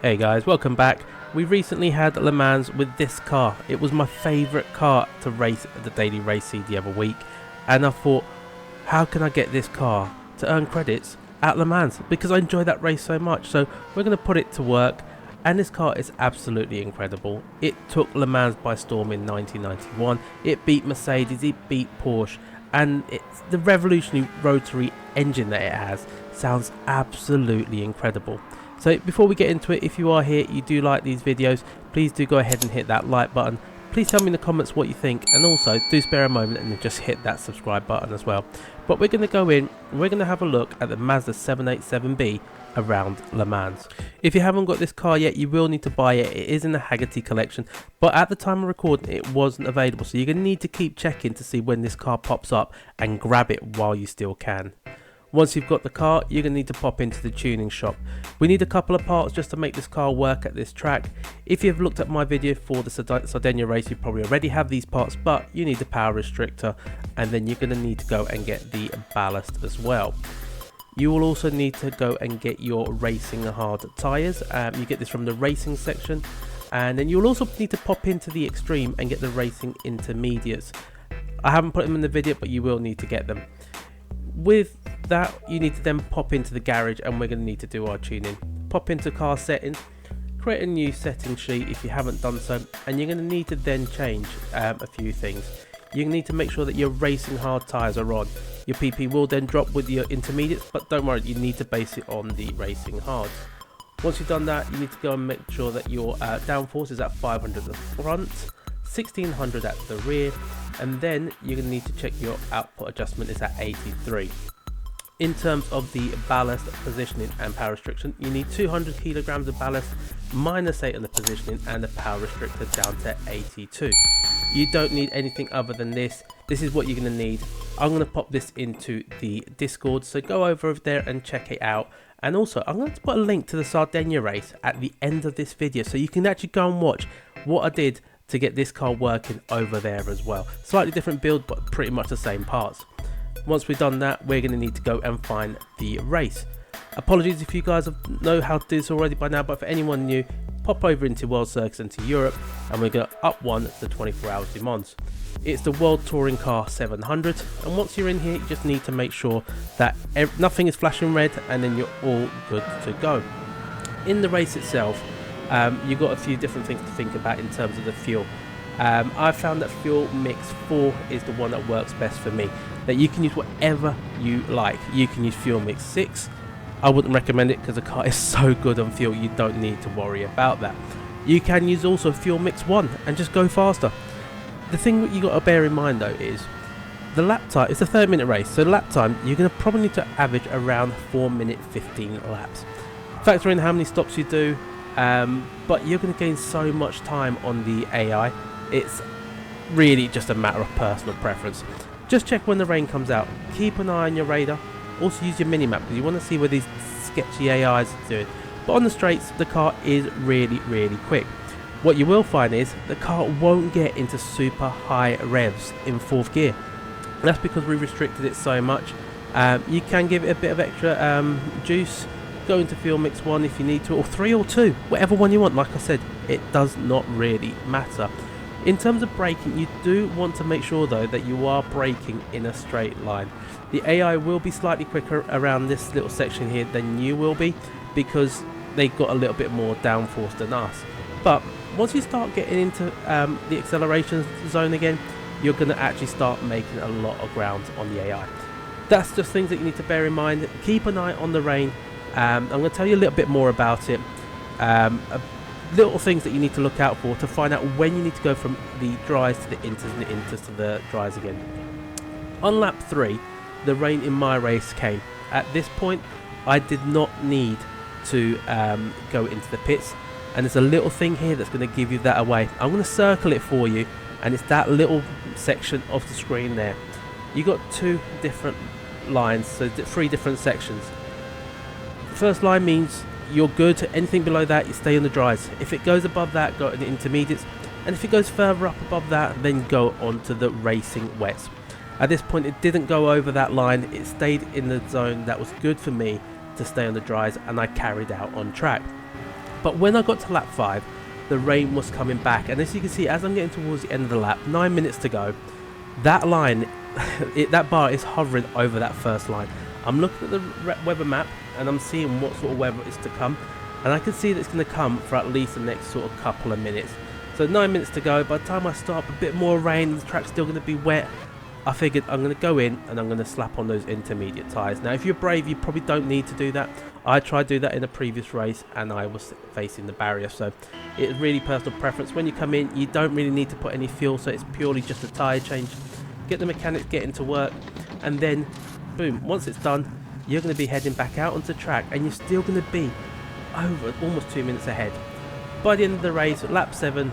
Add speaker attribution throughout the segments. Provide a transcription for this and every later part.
Speaker 1: Hey guys, welcome back. We recently had Le Mans with this car. It was my favourite car to race at the daily race seed the other week, and I thought, how can I get this car to earn credits at Le Mans, because I enjoy that race so much. So we're going to put it to work, and this car is absolutely incredible. It took Le Mans by storm in 1991. It beat Mercedes, it beat Porsche, and it's the revolutionary rotary engine that it has sounds absolutely incredible. So before we get into it, if you are here, you do like these videos, please do go ahead and hit that like button. Please tell me in the comments what you think, and also do spare a moment and then just hit that subscribe button as well. But we're going to go in, we're going to have a look at the Mazda 787B around Le Mans. If you haven't got this car yet, you will need to buy it. It is in the Haggerty collection, but at the time of recording it wasn't available, so you're going to need to keep checking to see when this car pops up and grab it while you still can. Once you've got the car, you're going to need to pop into the tuning shop. We need a couple of parts just to make this car work at this track. If you've looked at my video for the Sardegna race, you probably already have these parts, but you need the power restrictor, and then you're going to need to go and get the ballast as well. You will also need to go and get your racing hard tyres. You get this from the racing section, and then you'll also need to pop into the extreme and get the racing intermediates. I haven't put them in the video, but you will need to get them. With that, you need to then pop into the garage, and we're going to need to do our tuning. Pop into car settings, create a new setting sheet if you haven't done so, and you're going to need to then change a few things. You need to make sure that your racing hard tyres are on. Your PP will then drop with your intermediates, but don't worry, you need to base it on the racing hards. Once you've done that, you need to go and make sure that your downforce is at 500 at the front, 1600 at the rear, and then you're going to need to check your output adjustment is at 83. In terms of the ballast, positioning and power restriction, you need 200 kilograms of ballast, -8 on the positioning, and the power restrictor down to 82. You don't need anything other than this. This is what you're going to need. I'm going to pop this into the Discord, so go over there and check it out. And also, I'm going to put a link to the Sardegna race at the end of this video, so you can actually go and watch what I did to get this car working over there as well. Slightly different build, but pretty much the same parts. Once we've done that, we're going to need to go and find the race. Apologies if you guys know how to do this already by now, but for anyone new, pop over into World Circuits into Europe, and we're going to up one to 24 hours Le Mans. It's the World Touring Car 700, and once you're in here, you just need to make sure that nothing is flashing red, and then you're all good to go. In the race itself, you've got a few different things to think about in terms of the fuel. I found that fuel mix 4 is the one that works best for me. That you can use whatever you like. You can use fuel mix 6. I wouldn't recommend it because the car is so good on fuel, you don't need to worry about that. You can use also fuel mix 1 and just go faster. The thing that you got to bear in mind though is the lap time. It's a 30-minute race, so lap time you're going to probably need to average around 4-minute 15 laps. Factor in how many stops you do, but you're going to gain so much time on the AI. It's really just a matter of personal preference. Just check when the rain comes out. Keep an eye on your radar. Also use your mini-map because you want to see where these sketchy AIs are doing. But on the straights, the car is really quick. What you will find is the car won't get into super high revs in 4th gear. That's because we restricted it so much. You can give it a bit of extra juice. Go into fuel mix 1 if you need to, or 3 or 2, whatever one you want. Like I said, it does not really matter. In terms of braking, you do want to make sure though that you are braking in a straight line. The AI will be slightly quicker around this little section here than you will be, because they've got a little bit more downforce than us. But once you start getting into the acceleration zone again, you're going to actually start making a lot of ground on the AI. That's just things that you need to bear in mind. Keep an eye on the rain. I'm going to tell you a little bit more about it. Little things that you need to look out for to find out when you need to go from the dries to the inters and the inters to the dries again. On lap 3, the rain in my race came. At this point, I did not need to go into the pits, and there's a little thing here that's going to give you that away. I'm going to circle it for you, and it's that little section of the screen there. You got 2 different lines, so 3 different sections. The first line means you're good. Anything below that, you stay on the dries. If it goes above that, go to the intermediates, and if it goes further up above that, then go on to the racing wets. At this point, it didn't go over that line. It stayed in the zone that was good for me to stay on the dries, and I carried out on track. But when I got to lap 5, the rain was coming back, and as you can see, as I'm getting towards the end of the lap, 9 minutes to go, that line, that bar is hovering over that first line. I'm looking at the weather map and I'm seeing what sort of weather is to come, and I can see that it's going to come for at least the next sort of couple of minutes. So 9 minutes to go. By the time I start, a bit more rain, the track's still going to be wet. I figured I'm going to go in and I'm going to slap on those intermediate tyres. Now if you're brave, you probably don't need to do that. I tried to do that in a previous race and I was facing the barrier, so it's really personal preference. When you come in, you don't really need to put any fuel, so it's purely just a tyre change. Get the mechanics getting to work, and then boom, once it's done, you're going to be heading back out onto the track, and you're still going to be over almost 2 minutes ahead. By the end of the race, lap 7,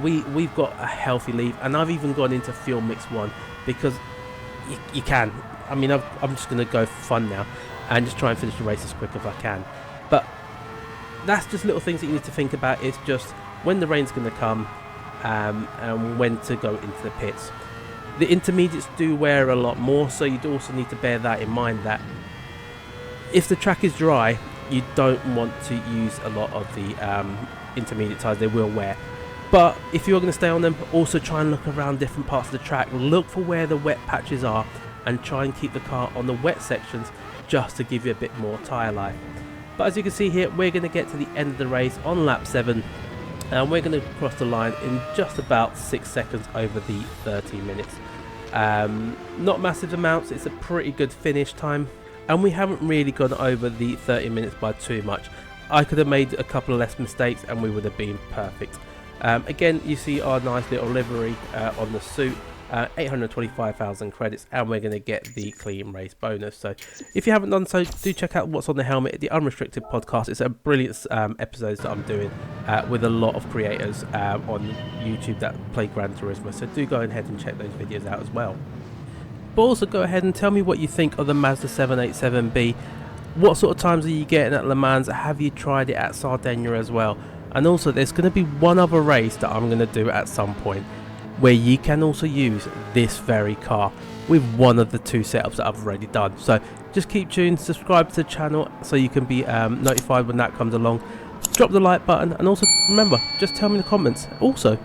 Speaker 1: we've got a healthy lead, and I've even gone into fuel mix 1 because you can. I mean, I'm just going to go for fun now and just try and finish the race as quick as I can. But that's just little things that you need to think about. It's just when the rain's going to come, and when to go into the pits. The intermediates do wear a lot more, so you do also need to bear that in mind, that if the track is dry, you don't want to use a lot of the intermediate tyres. They will wear. But if you're going to stay on them, also try and look around different parts of the track. Look for where the wet patches are and try and keep the car on the wet sections just to give you a bit more tyre life. But as you can see here, we're going to get to the end of the race on lap 7, and we're going to cross the line in just about 6 seconds over the 30 minutes. Not massive amounts, it's a pretty good finish time, and we haven't really gone over the 30 minutes by too much. I could have made a couple of less mistakes and we would have been perfect. Again, you see our nice little livery on the suit, 825,000 credits, and we're going to get the clean race bonus. So if you haven't done so, do check out what's on the helmet, the Unrestricted podcast. It's a brilliant episodes that I'm doing with a lot of creators on YouTube that play Gran Turismo, so do go ahead and check those videos out as well. But also go ahead and tell me what you think of the Mazda 787B. What sort of times are you getting at Le Mans? Have you tried it at Sardegna as well? And also there's going to be one other race that I'm going to do at some point where you can also use this very car with one of the 2 setups that I've already done. So just keep tuned, subscribe to the channel so you can be notified when that comes along. Drop the like button, and also remember, just tell me in the comments. Also,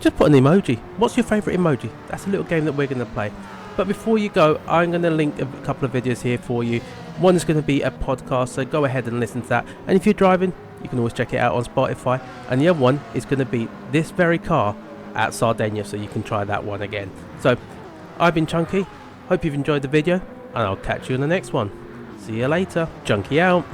Speaker 1: just put an emoji. What's your favourite emoji? That's a little game that we're going to play. But before you go, I'm going to link a couple of videos here for you. One is going to be a podcast, so go ahead and listen to that. And if you're driving, you can always check it out on Spotify. And the other one is going to be this very car at Sardegna, so you can try that one again. So I've been Chunky, hope you've enjoyed the video, and I'll catch you in the next one. See you later. Chunky out.